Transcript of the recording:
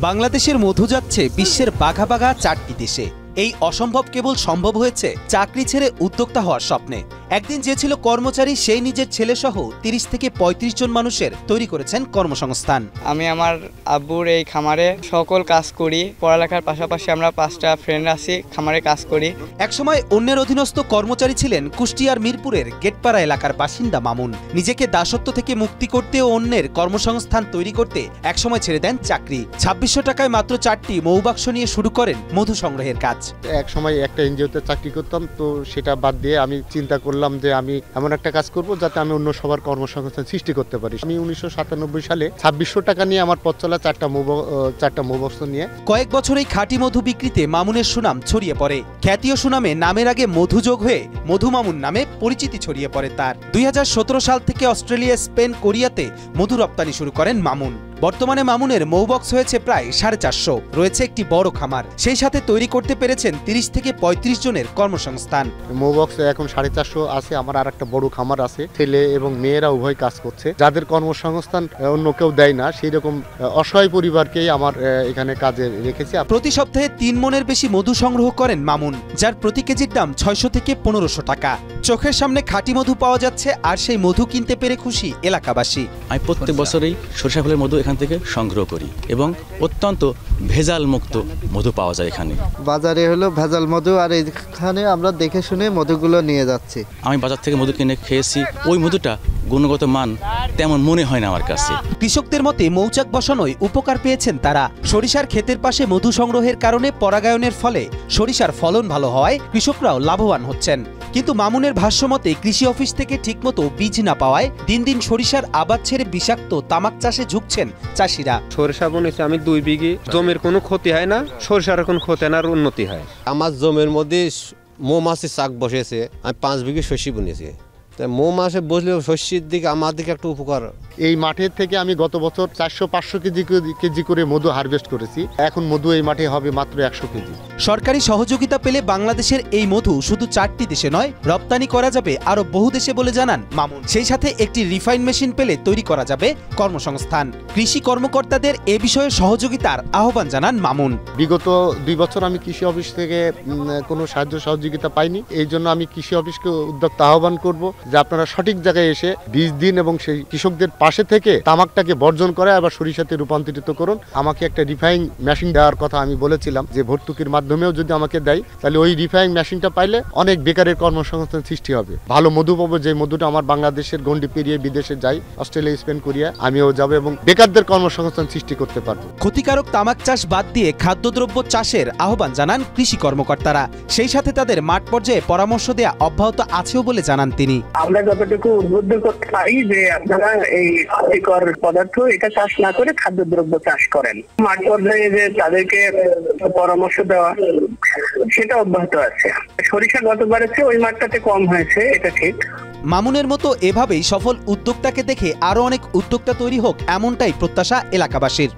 বাংলাদেশের মধু যাচ্ছে বিশ্বের বাঘা বাঘা 4টি দেশে। এই অসম্ভব কেবল সম্ভব হয়েছে চাকরি ছেড়ে উদ্যোক্তা হওয়ার স্বপ্নে। একদিন যে ছিল কর্মচারী সেই নিজের ছেলে সহ 30 থেকে 35 জন মানুষের তৈরি করেছেন কর্মসংস্থান। আমি আমার আব্বুর এই খামারে সকল কাজ করি। পড়ালেখার পাশাপাশি আমরা 5টা ফ্রেন্ড আছি, খামারে কাজ করি। একসময় অন্যের অধীনস্থ কর্মচারী ছিলেন কুষ্টিয়ার মিরপুরের গেটপাড়া এলাকার বাসিন্দা মামুন। নিজেকে দাসত্ব থেকে মুক্তি করতে ও অন্যের কর্মসংস্থান তৈরি করতে একসময় ছেড়ে দেন চাকরি। 2600 টাকায় মাত্র 4টি মৌবাক্স নিয়ে শুরু করেন মধু সংগ্রহের কাজ। এক সময় একটা এনজিওতে চাকরি করতাম, তো সেটা বাদ দিয়ে আমি চিন্তা করলাম যে আমি এমন একটা কাজ করব যাতে আমি অন্য সবার কর্মসংস্থান সৃষ্টি করতে পারি। আমি 1997 সালে 2600 টাকা নিয়ে আমার পথ চলা 4টা মৌবাক্স নিয়ে। কয়েক বছর এই খাঁটি মধু বিক্রিতে মামুনের সুনাম ছড়িয়ে পড়ে। খ্যাতীয় সুনামে নামের আগে মধু যোগ হয়ে মধু মামুন নামে পরিচিতি ছড়িয়ে পড়ে তার। 2017 সাল থেকে অস্ট্রেলিয়া, স্পেন, কোরিয়াতে মধু রপ্তানি শুরু করেন মামুন। বর্তমানে মামুনের মৌবক্স হয়েছে প্রায় 450। রয়েছে একটি বড় খামার, সেই সাথে তৈরি করতে পেরেছেন 30 থেকে 35 জনের কর্মসংস্থান। মৌবক্স এখন 450 আছে। আমার আর একটা বড় খামার আছে, ছেলে এবং মেয়েরা উভয় কাজ করছে, যাদের কর্মসংস্থান অন্য কেউ দেয় না। সেই রকম অসহায় পরিবারকেই আমার এখানে কাজে রেখেছি। প্রতি সপ্তাহে 3 মনের বেশি মধু সংগ্রহ করেন মামুন, যার প্রতি কেজির দাম 600 থেকে 1500 টাকা। চোখের সামনে খাঁটি মধু পাওয়া যাচ্ছে, আর সেই মধু কিনতে পেরে খুশি এলাকাবাসী। আমি প্রত্যেক বছরেই সরিষা ফুলের মধু এখান থেকে সংগ্রহ করি এবং অত্যন্ত ভেজাল মুক্ত মধু পাওয়া যায় এখানে। বাজারে হলো ভেজাল মধু, আর এখানে আমরা দেখে শুনে মধুগুলো নিয়ে যাচ্ছি। আমি বাজার থেকে মধু কিনে খেয়েছি, ওই মধুটা গুণগত মান তেমন মনে হয় না আমার কাছে। কৃষকদের মতে মৌচাক বসানোয় উপকার পেয়েছেন তারা। সরিষার ক্ষেতের পাশে মধু সংগ্রহের কারণে পরাগায়নের ফলে সরিষার ফলন ভালো হয়, কৃষকরাও লাভবান হচ্ছেন। কিন্তু মামুনের ভাষ্যমতে কৃষি অফিস থেকে ঠিকমতো বীজ না পাওয়ায় দিন দিন সরিষার আবাদ ছেড়ে বিষাক্ত তামাক চাষে ঝুঁকছেন চাষিরা। সরিষা বনেছি আমি 2 বিঘে, জমির কোনো ক্ষতি হয় না, সরিষার কোনো ক্ষতি না, আর উন্নতি হয়। আমার জমির মধ্যে মৌমাছির চাক বসেছে, আমি 5 বিঘে শস্য বুনেছি। মৌমাছি বসলে শস্যের দিকে আমার দিকে একটু উপকার। এই মাঠের থেকে আমি গত বছর 400-500 কেজি করে মধু হারভেস্ট করেছি। এখন মধু এই মাঠে হবে মাত্র 100 কেজি। সরকারি সহযোগিতা পেলে বাংলাদেশের এই মধু শুধু 4টি দেশে নয়, রপ্তানি করা যাবে আরো বহু দেশে বলে জানান মামুন। সেই সাথে একটি রিফাইন মেশিন পেলে তৈরি করা যাবে কর্মসংস্থান। কৃষি কর্মকর্তাদের এ বিষয়ে সহযোগিতার আহ্বান জানান মামুন। বিগত 2 বছর আমি কৃষি অফিস থেকে কোনো সাহায্য সহযোগিতা পাইনি। এই জন্য আমি কৃষি অফিসকে উদ্যোক্তা আহ্বান করব যে আপনারা সঠিক জায়গায় এসে বীজ দিন এবং সেই কৃষকদের পাশে থেকে তামাকটাকে বর্জন করে আবার সরিষাতে রূপান্তরিত করুন। আমাকে একটা রিফাইং মেশিন দেওয়ার কথা আমি বলেছিলাম, যে ভর্তুকির মাধ্যমেও যদি আমাকে দেয় তাহলে ওই রিফাইং মেশিনটা পাইলে অনেক বেকারের কর্মসংস্থান সৃষ্টি হবে। ভালো মধু পাবো, যে মধুটা আমার বাংলাদেশের গণ্ডি পেরিয়ে বিদেশে যাই, অস্ট্রেলিয়া, স্পেন, কোরিয়া, আমিও যাবো এবং বেকারদের কর্মসংস্থান সৃষ্টি করতে পারবো। ক্ষতিকারক তামাক চাষ বাদ দিয়ে খাদ্যদ্রব্য চাষের আহ্বান জানান কৃষি কর্মকর্তারা। সেই সাথে তাদের মাঠ পর্যায়ে পরামর্শ দেয়া অব্যাহত আছেও বলে জানান তিনি। আমরা যতটুকু উদ্বুদ্ধ করতে পারি যে আপনারা এই ক্ষতিকর পদার্থ এটা চাষ না করে খাদ্যদ্রব্য চাষ করেন। মাঠ পর্যায়ে যে তাদেরকে পরামর্শ দেওয়া, সেটা অব্যাহত আছে। সরিষা গতবারের চেয়ে ওই মাঠটাতে কম হয়েছে, এটা ঠিক। মামুনের মতো এভাবেই সফল উদ্যোক্তাকে দেখে আরো অনেক উদ্যোক্তা তৈরি হোক, এমনটাই প্রত্যাশা এলাকাবাসীর।